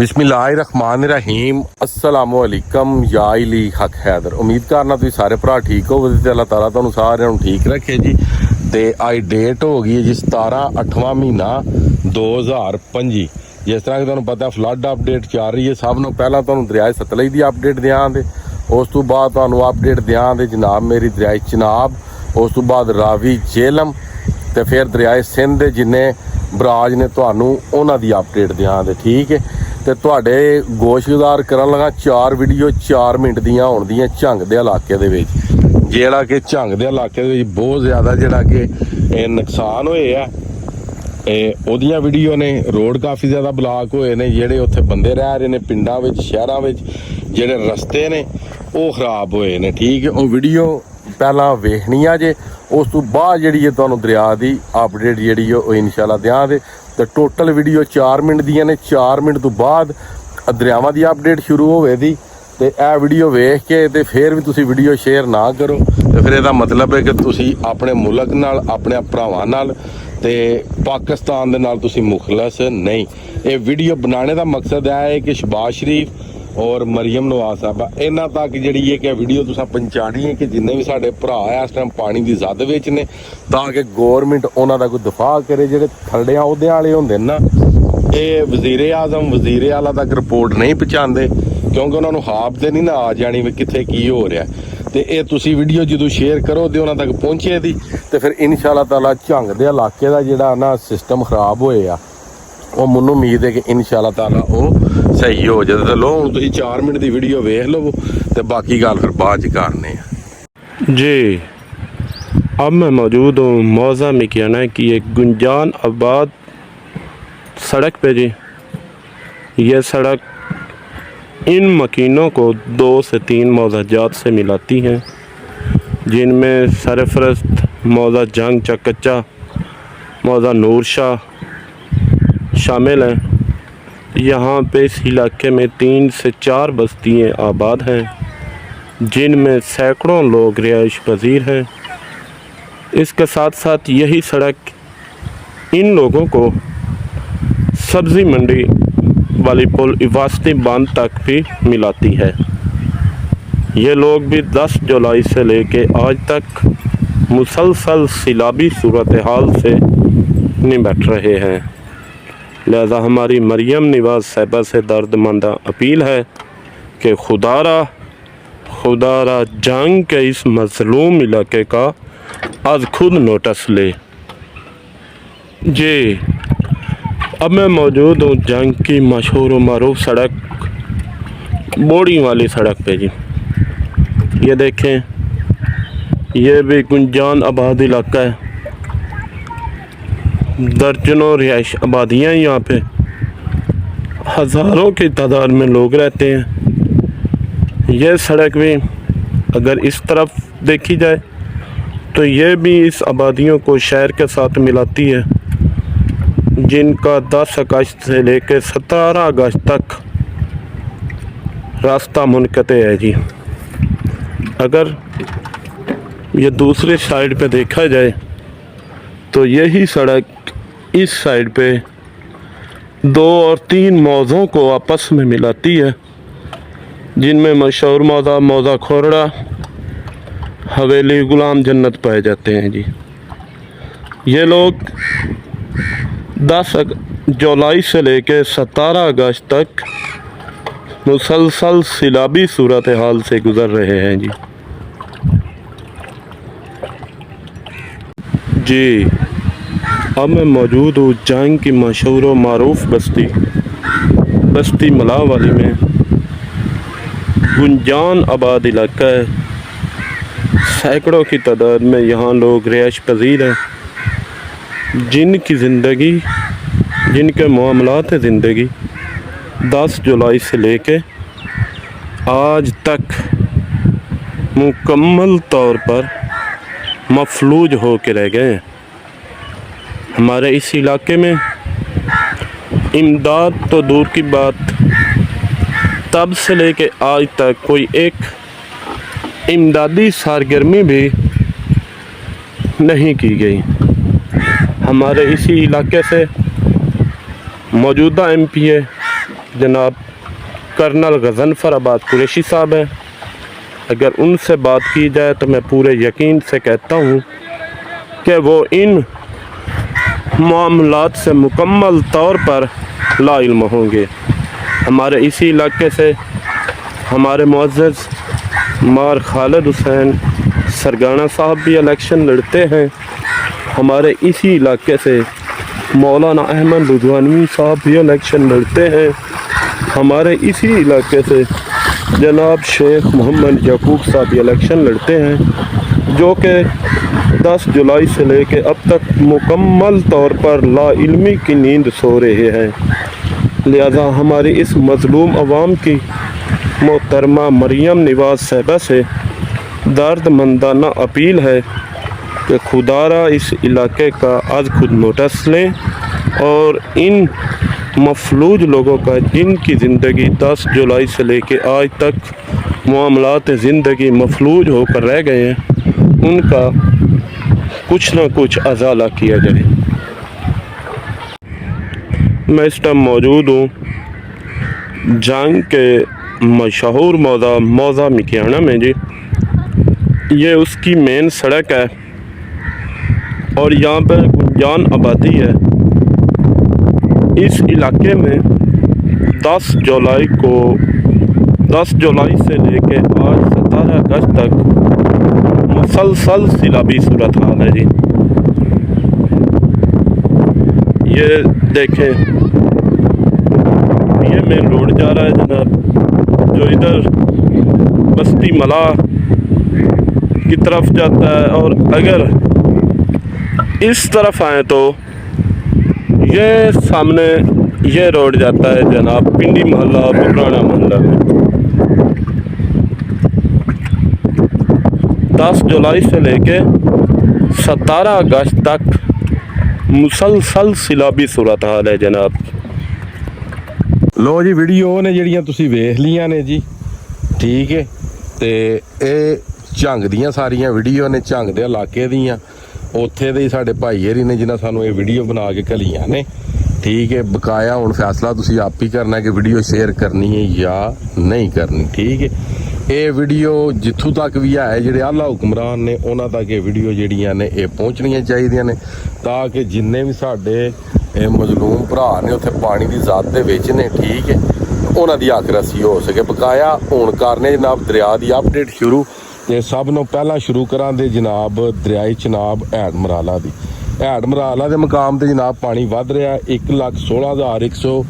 बिस्मिल्लाहिर्रहमानिर्रहीम अस्सलामुअलैकुम या इली हक हैदर। उम्मीद करना तुम सारे भरा ठीक हो ते अल्लाह ताला तुहानू सारिਆਂ ਨੂੰ ठीक रखे जी। तो अज डेट हो गई है जी 17/8वां महीना 2025। जिस तरह कि तुहानू पता फ्लड अपडेट चल रही है। सब नू पहला तुहानू दरियाए सतलुज की अपडेट देंगे, उस तो बाद तुहानू अपडेट देंगे जनाब मेरी दरियाए चिनाब, उस तो बाद रावी झेलम, तो फिर दरियाए सिंध जिन्ने बराज ने तुहानू उन्हां दी अपडेट देंगे। ठीक है, तो तुहाडे गोशगुजार करन लगा 4 वीडियो 4 मिनट दियां होण दियां झंग दे इलाके दे विच, जिहड़ा कि झंग दे इलाके दे विच बहुत ज़्यादा जिहड़ा कि नुकसान होए आ। ओदियां वीडियो ने रोड काफ़ी ज़्यादा ब्लॉक होए ने, जिहड़े उत्थे बंदे रह रहे ने पिंडां विच शहरां विच, जिहड़े रस्ते ने वो खराब होए ने। ठीक है, वो वीडियो पहला वेखनी आ जे, उस तो बाद जिहड़ी है तुहानू दरिया दी अपडेट जिहड़ी है इंशाल्लाह देंगे। तो टोटल वीडियो 4 मिनट दियां ने, 4 मिनट तो बाद दरियावां दी अपडेट शुरू होवेगी। तो यह वीडियो वेख के तो फिर भी तुसी वीडियो शेयर ना करो तो फिर इसका मतलब है कि तुसी अपने मुल्क नाल, अपने भरावां नाल ते पाकिस्तान दे नाल तुसी मुखलस नहीं। ये वीडियो बनाने का मकसद है कि शहबाज शरीफ और मरियम नवाज साहबा इन्हां तक जिहड़ी है कि वीडियो तुसां पहुंचानी है कि जिन्ने भी साडे भरा है इस टाइम पानी की जद विच ने, ताकि गौरमेंट उन्हां दा कोई दफा करे। जिहड़े थल्ले अहुदे वाले हुंदे ना, ये वजीरे आजम वजीरे आला तक रिपोर्ट नहीं पहुँचाते, क्योंकि उन्होंने हाफ तो नहीं ना आ जानी भी कित्थे की हो रहा। तो ये तुसी वीडियो जो शेयर करो तो उन्होंने तक पहुँचे दी, तो फिर इंशाल्लाह ताला झंग दे इलाके का जिहड़ा ना सिस्टम खराब होए आ, वो मैनूं उम्मीद है कि इंशाल्लाह ताला वो सही हो जाए। तो लो हुण तुसीं 4 मिनट की वीडियो वेख लवो तो बाकी गल फिर बाद च करने जी। अब मैं मौजूद हूँ मौज़ा मिकियाना की एक गुंजान आबाद सड़क पे जी। ये सड़क इन मकीनों को 2 से 3 मौज़ाजात से मिलाती हैं, जिनमें सरफरस्त, मौज़ा जंग चकच्चा, मौज़ा नूर शाह शामिल हैं। यहाँ पे इस इलाके में 3 से 4 बस्तियाँ आबाद हैं, जिनमें सैकड़ों लोग रिहाइश पजीर हैं। इसके साथ साथ यही सड़क इन लोगों को सब्ज़ी मंडी वाली पुल इवास्ती बांध तक भी मिलाती है। ये लोग भी 10 जुलाई से लेके आज तक मुसलसल सैलाबी सूरत हाल से निपट रहे हैं। लिहाजा हमारी मरियम नवाज साहिबा से दर्दमंदा अपील है कि खुदारा जंग के इस मजलूम इलाके का आज खुद नोटिस ले जी। अब मैं मौजूद हूँ जंग की मशहूर मरूफ सड़क बोड़ी वाली सड़क पे जी। ये देखें, ये भी गुंजान आबाद इलाका है, दर्जनों रिहाइश आबादियाँ यहाँ पे, हज़ारों की तादाद में लोग रहते हैं। यह सड़क भी अगर इस तरफ देखी जाए तो ये भी इस आबादियों को शहर के साथ मिलाती है, जिनका 10 अगस्त से लेकर 17 अगस्त तक रास्ता मुनक़ते है जी। अगर ये दूसरे साइड पे देखा जाए तो यही सड़क इस साइड पे 2 और 3 मौज़ों को आपस में मिलाती है, जिनमें मशहूर मौज़ा खोरड़ा, हवेली गुलाम जन्नत पाए जाते हैं जी। ये लोग 10 जुलाई से लेकर 17 अगस्त तक मुसलसल सैलाबी सूरत हाल से गुज़र रहे हैं जी। अब मैं मौजूद हूँ जंग की मशहूर व मारूफ बस्ती मलाह वाली में। गुंजान आबाद इलाका है, सैकड़ों की तादाद में यहाँ लोग रिहाइश पजीर हैं, जिनकी ज़िंदगी, जिनके मामलात ज़िंदगी 10 जुलाई से लेके आज तक मुकम्मल तौर पर मफलूज हो के रह गए हैं। हमारे इस इलाके में इमदाद तो दूर की बात, तब से लेके आज तक कोई एक इमदादी सरगर्मी भी नहीं की गई। हमारे इसी इलाके से मौजूदा एमपीए जनाब कर्नल गज़नफ़राबाद कुरैशी साहब हैं। अगर उनसे बात की जाए तो मैं पूरे यकीन से कहता हूँ कि वो इन मामलात से मुकम्मल तौर पर लाइल्म होंगे। हमारे इसी इलाके से हमारे मुअज़्ज़ज़ मार खालिद हुसैन सरगाना साहब भी इलेक्शन लड़ते हैं। हमारे इसी इलाके से मौलाना अहमद रुजवानी साहब भी इलेक्शन लड़ते हैं। हमारे इसी इलाके से जनाब शेख मोहम्मद याकूब साहब भी इलेक्शन लड़ते हैं, जो कि 10 जुलाई से लेके अब तक मुकम्मल तौर पर लाइल्मी की नींद सो रहे हैं। लिहाजा हमारी इस मज़लूम अवाम की मोहतरमा मरियम नवाज साहबा से दर्दमंदाना अपील है कि खुदारा इस इलाके का आज खुद नोटिस लें और इन मफलूज लोगों का जिनकी ज़िंदगी 10 जुलाई से लेके आज तक मामलात ज़िंदगी मफलूज होकर रह गए हैं, उनका कुछ ना कुछ अजाला किया जाए। मैं इस टाइम मौजूद हूँ जंग के मशहूर मौज़ा मिकियाना में जी। ये उसकी मेन सड़क है और यहाँ पर गुंजान आबादी है। इस इलाके में 10 जुलाई से लेके आज 17 अगस्त तक मुसलसल सिलाबी सूरत हाल है जी। ये देखें, ये मेन रोड जा रहा है जनाब, जो इधर बस्ती मला की तरफ जाता है। और अगर इस तरफ आए तो ये सामने ये रोड जाता है जनाब पिंडी मोहल्ला पुराना मोहल्ला में। 10 जुलाई से लेके 17 अगस्त तक मुसलसल सिलाबी सूरत हाल है जनाब। ਲੋ ਜੀ ਵੀਡੀਓ ਨੇ ਜਿਹੜੀਆਂ ਤੁਸੀਂ ਵੇਖ ਲੀਆਂ ਨੇ ਜੀ, ਠੀਕ ਹੈ। ਤੇ ਇਹ ਝੰਗ ਦੀਆਂ ਸਾਰੀਆਂ ਵੀਡੀਓ ਨੇ, ਝੰਗ ਦੇ ਇਲਾਕੇ ਦੀਆਂ, ਉੱਥੇ ਦੇ ਸਾਡੇ ਭਾਈ ਹਰੀ ਨੇ ਜਿਨ੍ਹਾਂ ਸਾਨੂੰ ਇਹ ਵੀਡੀਓ ਬਣਾ ਕੇ ਘਲੀਆਂ ਨੇ, ਠੀਕ ਹੈ। ਬਕਾਇਆ ਹੁਣ ਫੈਸਲਾ ਤੁਸੀਂ ਆਪ ਹੀ ਕਰਨਾ ਕਿ ਵੀਡੀਓ ਸ਼ੇਅਰ ਕਰਨੀ ਹੈ ਜਾਂ ਨਹੀਂ ਕਰਨੀ, ਠੀਕ ਹੈ। ਇਹ ਵੀਡੀਓ ਜਿੱਥੋਂ ਤੱਕ ਵੀ ਹੈ ਜਿਹੜੇ ਆਲਾ ਹੁਕਮਰਾਨ ਨੇ ਉਹਨਾਂ ਤੱਕ ਇਹ ਵੀਡੀਓ ਜਿਹੜੀਆਂ ਨੇ ਇਹ ਪਹੁੰਚਣੀਆਂ ਚਾਹੀਦੀਆਂ ਨੇ, ਤਾਂ ਕਿ ਜਿੰਨੇ ਵੀ ਸਾਡੇ ਇਹ ਮਜ਼ਲੂਮ ਭਰਾ ਨੇ ਉੱਥੇ ਪਾਣੀ ਦੀ ਜ਼ਾਤ ਦੇ ਵਿੱਚ ਨੇ, ਠੀਕ ਹੈ, ਉਹਨਾਂ ਦੀ ਹੱਕ ਰਸੀ ਹੋ ਸਕੇ। ਬਕਾਇਆ ਹੁਣ ਕਰਨੇ ਜਨਾਬ ਦਰਿਆ ਦੀ ਅਪਡੇਟ ਸ਼ੁਰੂ। ਤੇ ਸਭ ਨੂੰ ਪਹਿਲਾਂ ਸ਼ੁਰੂ ਕਰਾਂਦੇ ਜਨਾਬ ਦਰਿਆਈ ਚਨਾਬ ਹੈਡ ਮਰਾਲਾ ਦੀ। ਹੈਡ ਮਰਾਲਾ ਦੇ ਮੁਕਾਮ ਤੇ ਜਨਾਬ ਪਾਣੀ ਵੱਧ ਰਿਹਾ, 1,16,100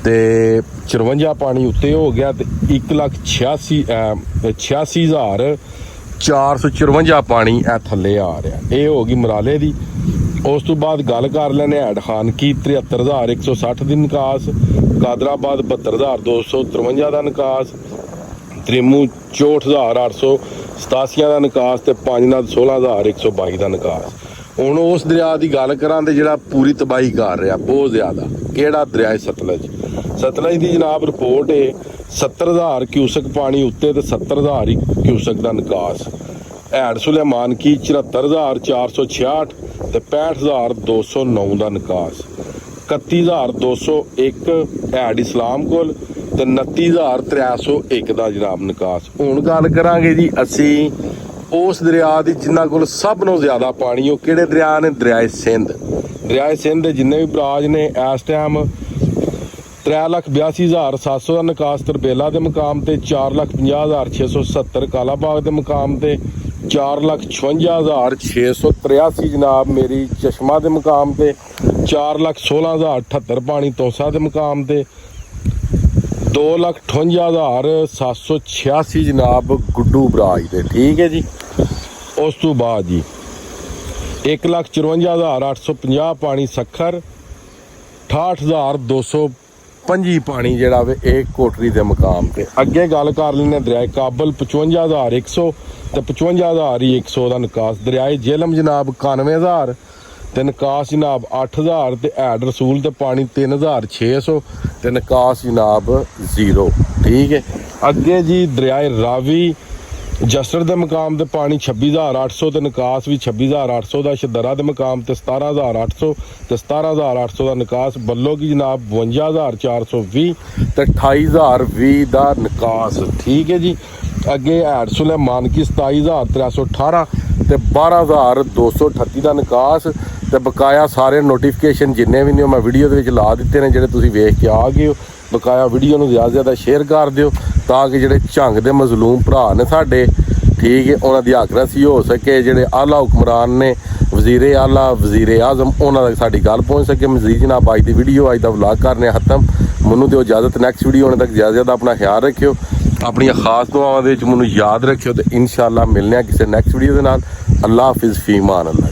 ਤੇ 54 ਪਾਣੀ ਉੱਤੇ ਹੋ ਗਿਆ ਤੇ 1,86,454 ਪਾਣੀ ਇਹ ਥੱਲੇ ਆ ਰਿਹਾ। ਇਹ ਹੋ ਗਈ ਮਰਾਲੇ ਦੀ। ਉਸ ਤੋਂ ਬਾਅਦ ਗੱਲ ਕਰ ਲੈਣੇ ਹੈਡ ਖਾਨਕੀ 73,160 ਦੀ ਨਿਕਾਸ, ਕਾਦਰਾਬਾਦ 72,253 ਦਾ ਨਿਕਾਸ, ਤ੍ਰਿਮੂ 64,887 ਦਾ ਨਿਕਾਸ ਤੇ ਪੰਜਨਾਦ 16,122 ਦਾ ਨਿਕਾਸ। ਹੁਣ ਉਸ ਦਰਿਆ ਦੀ ਗੱਲ ਕਰਾਂ ਤੇ ਜਿਹੜਾ ਪੂਰੀ ਤਬਾਹੀ ਕਰ ਰਿਹਾ ਬਹੁਤ ਜ਼ਿਆਦਾ, ਕਿਹੜਾ ਦਰਿਆ ਸਤਲੁਜ। ਸਤਲੁਜ ਦੀ ਜਨਾਬ ਰਿਪੋਰਟ ਹੈ 70,000 ਕਿਊਸਕ ਪਾਣੀ ਉੱਤੇ ਤੇ 70,000 ਕਿਊਸਕ ਦਾ ਨਿਕਾਸ। ਹੈਡ ਸੁਲੇਮਾਨ ਕੀ 74,466 ਤੇ 65,209 ਦਾ ਨਿਕਾਸ। 31,201 ਹੈਡ ਇਸਲਾਮ ਕੋਲ ਤੇ 29,301 ਦਾ ਜਨਾਬ ਨਿਕਾਸ। ਹੁਣ ਗੱਲ ਕਰਾਂਗੇ ਜੀ ਅਸੀਂ ਉਸ ਦਰਿਆ ਦੀ ਜਿਨ੍ਹਾਂ ਕੋਲ ਸਭ ਤੋਂ ਜ਼ਿਆਦਾ ਪਾਣੀ, ਉਹ ਕਿਹੜੇ ਦਰਿਆ ਨੇ? ਦਰਿਆਏ ਸਿੰਧ। ਦਰਿਆਏ ਸਿੰਧ ਦੇ ਜਿੰਨੇ ਵੀ ਬਰਾਜ ਨੇ ਇਸ ਟਾਈਮ 3,82,700 ਦਾ ਨਿਕਾਸ ਤਰਬੇਲਾ ਦੇ ਮੁਕਾਮ ਤੇ, 4,50,670 ਕਾਲਾਬਾਗ ਦੇ ਮੁਕਾਮ ਤੇ, 4,56,683 ਜਨਾਬ ਮੇਰੀ ਚਸ਼ਮਾ ਦੇ ਮੁਕਾਮ ਤੇ, 4,16,078 ਪਾਣੀ ਤੋਸਾ ਦੇ ਮੁਕਾਮ ਤੇ, 2,58,786 ਜਨਾਬ ਗੁੱਡੂ ਬਰਾਜ ਦੇ, ਠੀਕ ਹੈ ਜੀ। ਉਸ ਤੋਂ ਬਾਅਦ ਜੀ 1,54,850 ਪਾਣੀ ਸੱਖਰ, 68,225 ਪਾਣੀ ਜਿਹੜਾ ਵੇ ਇਹ ਕੋਟਰੀ ਦੇ ਮੁਕਾਮ ਤੇ। ਅੱਗੇ ਗੱਲ ਕਰ ਲੈਂਦੇ ਦਰਿਆਏ ਕਾਬਲ 55,100 ਤੇ 55,100 ਦਾ ਨਿਕਾਸ। ਦਰਿਆਏ ਜੇਲਮ ਜਨਾਬ 91,000 ਤੇ ਨਿਕਾਸ ਜਨਾਬ 8,000 ਤੇ ਹੈਡ ਰਸੂਲ ਤੇ ਪਾਣੀ 3,600 ਤੇ ਨਿਕਾਸ ਜਨਾਬ 0, ਠੀਕ ਹੈ। ਅੱਗੇ ਜੀ ਦਰਿਆਏ ਰਾਵੀ ਜਸਟਰ ਦੇ ਮਕਾਮ ਤੇ ਪਾਣੀ 26,800 ਤੇ ਨਿਕਾਸ ਵੀ 26,800 ਦਾ। ਸ਼ਦਰਾ ਦੇ ਮਕਾਮ ਤੇ 17,800 ਤੇ 17,800 ਦਾ ਨਿਕਾਸ। ਬੱਲੋ ਕੀ ਜਨਾਬ 52,420 ਤੇ 28,020 ਦਾ ਨਿਕਾਸ। ਠੀਕ ਹੈ ਜੀ। ਅੱਗੇ ਹੈਡ ਸੁਲੇਮਾਨ ਕੀ 27,318 ਤੇ 12,238 ਦਾ ਨਿਕਾਸ। ਤੇ ਬਕਾਇਆ ਸਾਰੇ ਨੋਟੀਫਿਕੇਸ਼ਨ ਜਿੰਨੇ ਵੀ ਨੇ ਮੈਂ ਵੀਡੀਓ ਦੇ ਵਿੱਚ ਲਾ ਦਿੱਤੇ ਨੇ, ਜਿਹੜੇ ਤੁਸੀਂ ਵੇਖ ਕੇ ਆ ਗਏ ਹੋ। ਬਕਾਇਆ ਵੀਡੀਓ ਨੂੰ ਜ਼ਿਆਦਾ ਤੋਂ ਜ਼ਿਆਦਾ ਸ਼ੇਅਰ ਕਰ ਦਿਓ ਤਾਂ ਕਿ ਜਿਹੜੇ ਝੰਗ ਦੇ ਮਜ਼ਲੂਮ ਭਰਾ ਨੇ ਸਾਡੇ, ਠੀਕ ਹੈ, ਉਹਨਾਂ ਦੀ ਆਕਰਸੀ ਹੋ ਸਕੇ। ਜਿਹੜੇ ਆਲਾ ਹੁਕਮਰਾਨ ਨੇ, ਵਜ਼ੀਰੇ ਆਲਾ, ਵਜ਼ੀਰੇ ਆਜ਼ਮ, ਉਹਨਾਂ ਤੱਕ ਸਾਡੀ ਗੱਲ ਪਹੁੰਚ ਸਕੇ। ਮਜ਼ੀਦ ਜਨਾਬ ਅੱਜ ਦੀ ਵੀਡੀਓ, ਅੱਜ ਦਾ ਵਲੌਗ ਕਰਨੇ ਖਤਮ। ਮੈਨੂੰ ਦਿਓ ਇਜਾਜ਼ਤ। ਨੈਕਸਟ ਵੀਡੀਓ ਆਉਣ ਤੱਕ ਜ਼ਿਆਦਾ ਜ਼ਿਆਦਾ ਆਪਣਾ ਖਿਆਲ ਰੱਖਿਓ, ਆਪਣੀਆਂ ਖਾਸ ਦੁਆਵਾਂ ਦੇ ਵਿੱਚ ਮੈਨੂੰ ਯਾਦ ਰੱਖਿਓ ਤੇ ਇਨਸ਼ਾਅੱਲਾ ਮਿਲਨੇ ਆ ਕਿਸੇ ਨੈਕਸਟ ਵੀਡੀਓ ਦੇ ਨਾਲ। ਅੱਲਾ ਹਾਫਿਜ਼, ਫੀ ਅਮਾਨ ਅੱਲਾ।